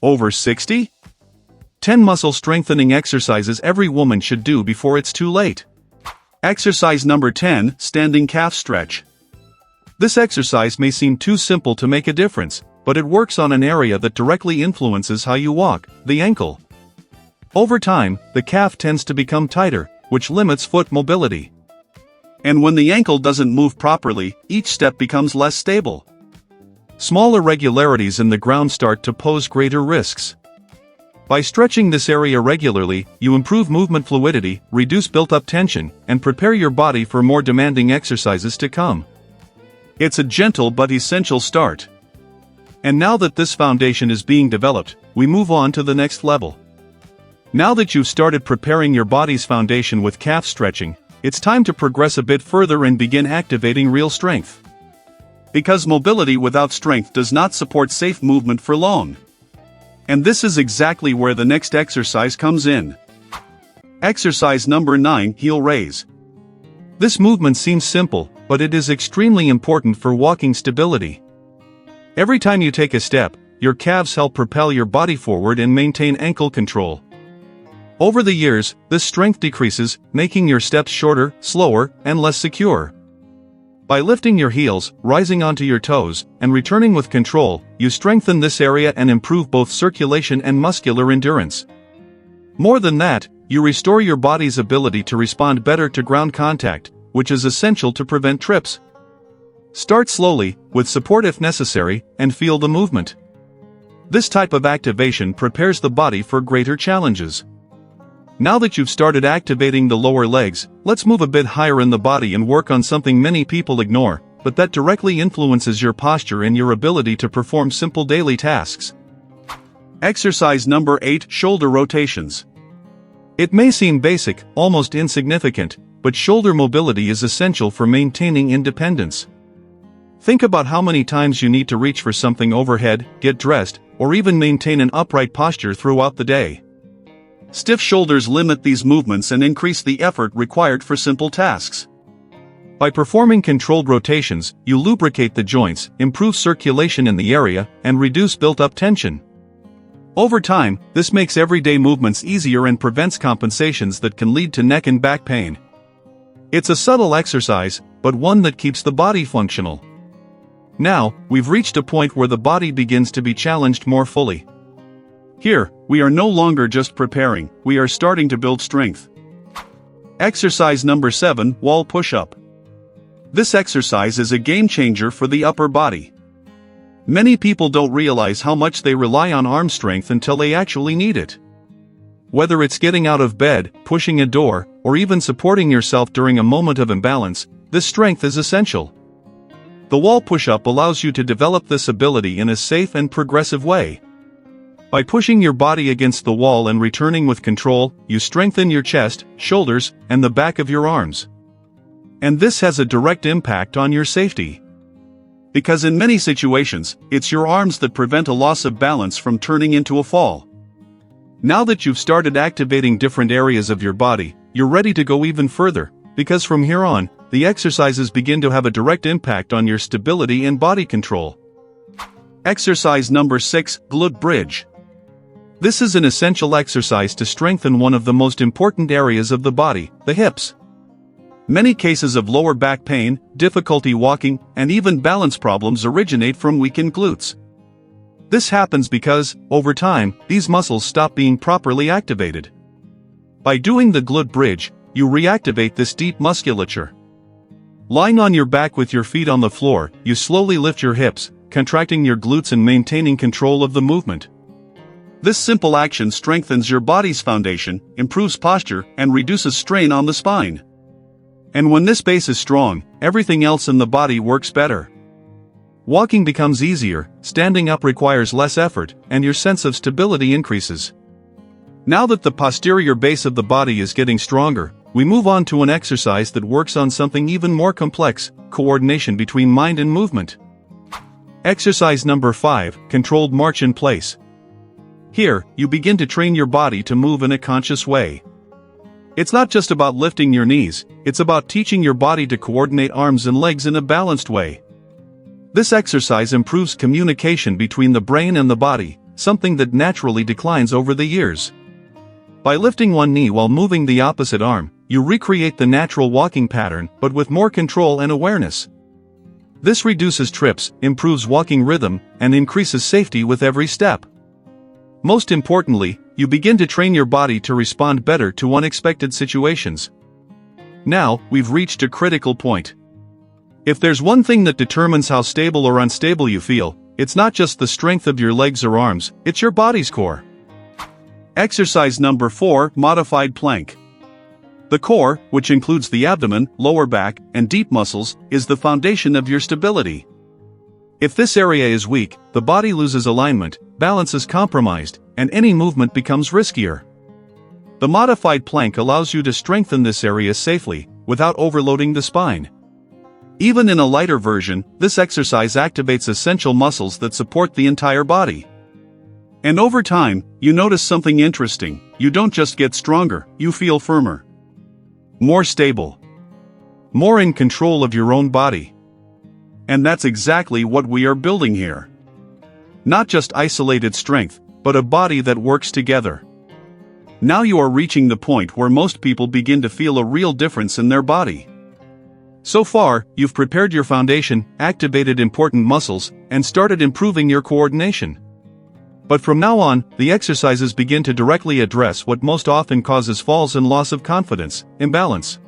Over 60? 10 muscle strengthening exercises every woman should do before it's too late. Exercise number 10, standing calf stretch. This exercise may seem too simple to make a difference, but it works on an area that directly influences how you walk, the ankle. Over time, the calf tends to become tighter, which limits foot mobility. And when the ankle doesn't move properly, each step becomes less stable. Small irregularities in the ground start to pose greater risks. By stretching this area regularly, you improve movement fluidity, reduce built-up tension, and prepare your body for more demanding exercises to come. It's a gentle but essential start. And now that this foundation is being developed, we move on to the next level. Now that you've started preparing your body's foundation with calf stretching, it's time to progress a bit further and begin activating real strength. Because mobility without strength does not support safe movement for long. And this is exactly where the next exercise comes in. Exercise number 9, heel raise. This movement seems simple, but it is extremely important for walking stability. Every time you take a step, your calves help propel your body forward and maintain ankle control. Over the years, this strength decreases, making your steps shorter, slower, and less secure. By lifting your heels, rising onto your toes, and returning with control, you strengthen this area and improve both circulation and muscular endurance. More than that, you restore your body's ability to respond better to ground contact, which is essential to prevent trips. Start slowly, with support if necessary, and feel the movement. This type of activation prepares the body for greater challenges. Now that you've started activating the lower legs, let's move a bit higher in the body and work on something many people ignore, but that directly influences your posture and your ability to perform simple daily tasks. Exercise number 8, shoulder rotations. It may seem basic, almost insignificant, but shoulder mobility is essential for maintaining independence. Think about how many times you need to reach for something overhead, get dressed, or even maintain an upright posture throughout the day. Stiff shoulders limit these movements and increase the effort required for simple tasks. By performing controlled rotations, you lubricate the joints, improve circulation in the area, and reduce built-up tension. Over time, this makes everyday movements easier and prevents compensations that can lead to neck and back pain. It's a subtle exercise, but one that keeps the body functional. Now, we've reached a point where the body begins to be challenged more fully. Here, we are no longer just preparing, we are starting to build strength. Exercise number 7, wall push-up. This exercise is a game changer for the upper body. Many people don't realize how much they rely on arm strength until they actually need it. Whether it's getting out of bed, pushing a door, or even supporting yourself during a moment of imbalance, this strength is essential. The wall push-up allows you to develop this ability in a safe and progressive way. By pushing your body against the wall and returning with control, you strengthen your chest, shoulders, and the back of your arms. And this has a direct impact on your safety. Because in many situations, it's your arms that prevent a loss of balance from turning into a fall. Now that you've started activating different areas of your body, you're ready to go even further, because from here on, the exercises begin to have a direct impact on your stability and body control. Exercise number 6, glute bridge. This is an essential exercise to strengthen one of the most important areas of the body, the hips. Many cases of lower back pain, difficulty walking, and even balance problems originate from weakened glutes. This happens because, over time, these muscles stop being properly activated. By doing the glute bridge, you reactivate this deep musculature. Lying on your back with your feet on the floor, you slowly lift your hips, contracting your glutes and maintaining control of the movement. This simple action strengthens your body's foundation, improves posture, and reduces strain on the spine. And when this base is strong, everything else in the body works better. Walking becomes easier, standing up requires less effort, and your sense of stability increases. Now that the posterior base of the body is getting stronger, we move on to an exercise that works on something even more complex, coordination between mind and movement. Exercise number 5, controlled march in place. Here, you begin to train your body to move in a conscious way. It's not just about lifting your knees, it's about teaching your body to coordinate arms and legs in a balanced way. This exercise improves communication between the brain and the body, something that naturally declines over the years. By lifting one knee while moving the opposite arm, you recreate the natural walking pattern, but with more control and awareness. This reduces trips, improves walking rhythm, and increases safety with every step. Most importantly, you begin to train your body to respond better to unexpected situations. Now, we've reached a critical point. If there's one thing that determines how stable or unstable you feel, it's not just the strength of your legs or arms, it's your body's core. Exercise number 4, Modified Plank. The core, which includes the abdomen, lower back, and deep muscles, is the foundation of your stability. If this area is weak, the body loses alignment, balance is compromised, and any movement becomes riskier. The modified plank allows you to strengthen this area safely, without overloading the spine. Even in a lighter version, this exercise activates essential muscles that support the entire body. And over time, you notice something interesting. You don't just get stronger, you feel firmer, more stable, more in control of your own body. And that's exactly what we are building here. Not just isolated strength, but a body that works together. Now you are reaching the point where most people begin to feel a real difference in their body. So far, you've prepared your foundation, activated important muscles, and started improving your coordination. But from now on, the exercises begin to directly address what most often causes falls and loss of confidence: imbalance.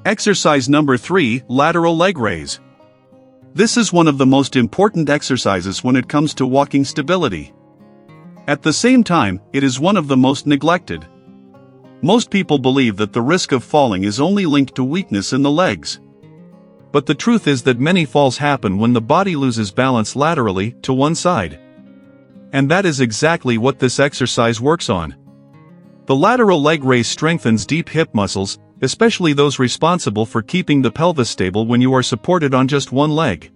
Exercise number 3, Lateral Leg Raise. This is one of the most important exercises when it comes to walking stability. At the same time, it is one of the most neglected. Most people believe that the risk of falling is only linked to weakness in the legs. But the truth is that many falls happen when the body loses balance laterally, to one side. And that is exactly what this exercise works on. The lateral leg raise strengthens deep hip muscles, especially those responsible for keeping the pelvis stable when you are supported on just one leg.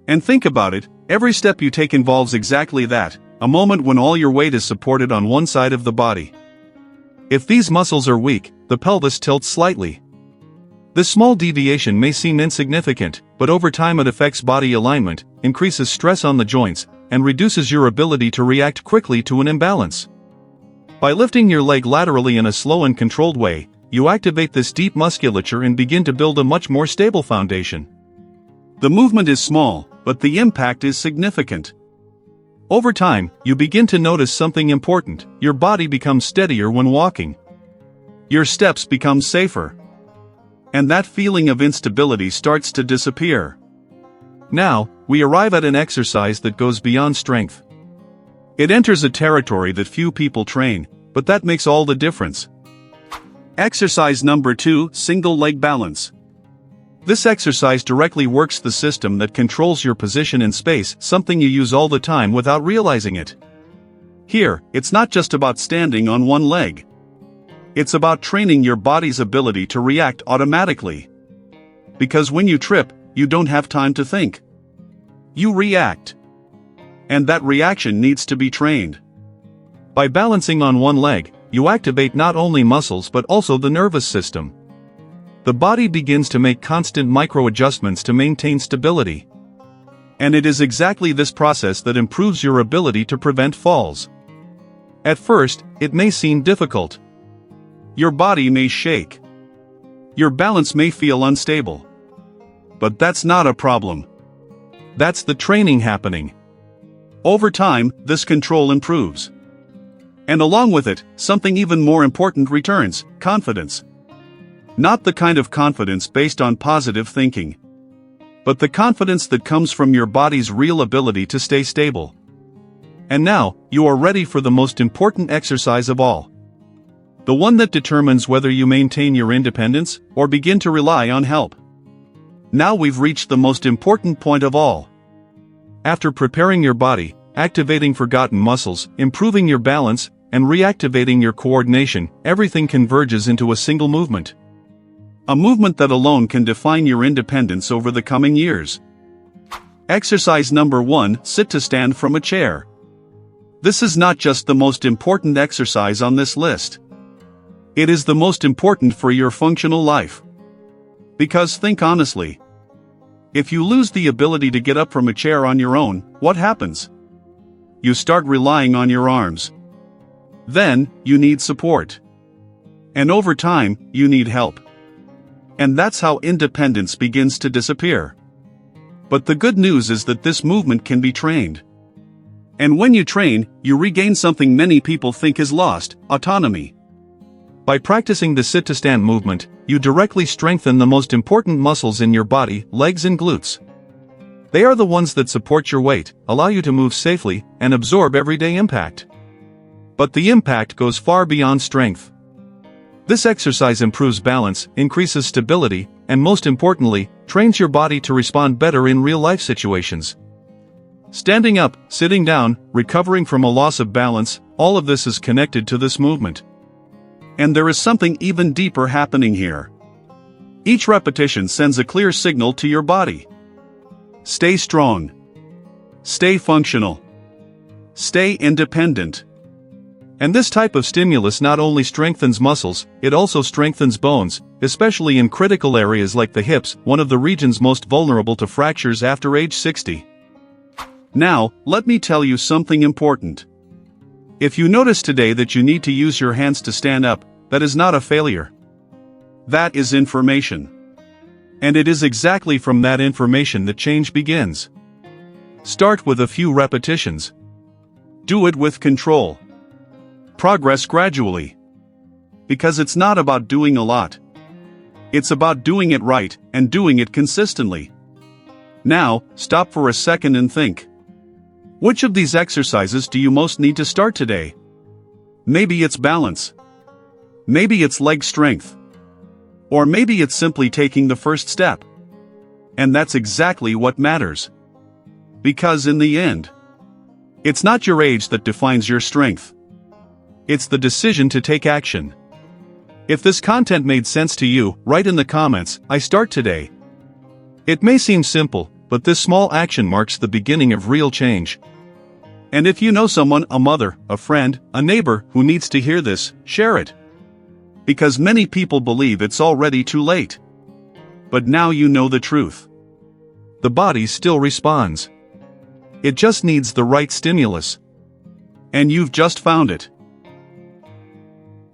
And think about it, every step you take involves exactly that, a moment when all your weight is supported on one side of the body. If these muscles are weak, the pelvis tilts slightly. This small deviation may seem insignificant, but over time it affects body alignment, increases stress on the joints, and reduces your ability to react quickly to an imbalance. By lifting your leg laterally in a slow and controlled way, you activate this deep musculature and begin to build a much more stable foundation. The movement is small, but the impact is significant. Over time, you begin to notice something important: your body becomes steadier when walking. Your steps become safer. And that feeling of instability starts to disappear. Now, we arrive at an exercise that goes beyond strength. It enters a territory that few people train, but that makes all the difference. Exercise number 2, Single Leg Balance. This exercise directly works the system that controls your position in space, something you use all the time without realizing it. Here, it's not just about standing on one leg. It's about training your body's ability to react automatically. Because when you trip, you don't have time to think. You react. And that reaction needs to be trained. By balancing on one leg, you activate not only muscles but also the nervous system. The body begins to make constant micro-adjustments to maintain stability. And it is exactly this process that improves your ability to prevent falls. At first, it may seem difficult. Your body may shake. Your balance may feel unstable. But that's not a problem. That's the training happening. Over time, this control improves. And along with it, something even more important returns: confidence. Not the kind of confidence based on positive thinking, but the confidence that comes from your body's real ability to stay stable. And now, you are ready for the most important exercise of all. The one that determines whether you maintain your independence or begin to rely on help. Now we've reached the most important point of all. After preparing your body, activating forgotten muscles, improving your balance, and reactivating your coordination, everything converges into a single movement. A movement that alone can define your independence over the coming years. Exercise number 1, Sit to Stand from a Chair. This is not just the most important exercise on this list. It is the most important for your functional life. Because think honestly. If you lose the ability to get up from a chair on your own, what happens? you start relying on your arms. Then, you need support. And over time, you need help. And that's how independence begins to disappear. But the good news is that this movement can be trained. And when you train, you regain something many people think is lost: autonomy. By practicing the sit-to-stand movement, you directly strengthen the most important muscles in your body, legs and glutes. They are the ones that support your weight, allow you to move safely, and absorb everyday impact. But the impact goes far beyond strength. This exercise improves balance, increases stability, and most importantly, trains your body to respond better in real-life situations. Standing up, sitting down, recovering from a loss of balance, all of this is connected to this movement. And there is something even deeper happening here. Each repetition sends a clear signal to your body. Stay strong. Stay functional. Stay independent. And this type of stimulus not only strengthens muscles, it also strengthens bones, especially in critical areas like the hips, one of the regions most vulnerable to fractures after age 60. Now, let me tell you something important. If you notice today that you need to use your hands to stand up, that is not a failure. That is information. And it is exactly from that information that change begins. Start with a few repetitions. Do it with control. Progress gradually. Because it's not about doing a lot. It's about doing it right, and doing it consistently. Now, stop for a second and think. Which of these exercises do you most need to start today? Maybe it's balance. Maybe it's leg strength. Or maybe it's simply taking the first step. And that's exactly what matters. Because in the end, it's not your age that defines your strength. It's the decision to take action. If this content made sense to you, write in the comments, "I start today." It may seem simple, but this small action marks the beginning of real change. And if you know someone, a mother, a friend, a neighbor, who needs to hear this, share it. Because many people believe it's already too late. But now you know the truth. The body still responds. It just needs the right stimulus. And you've just found it.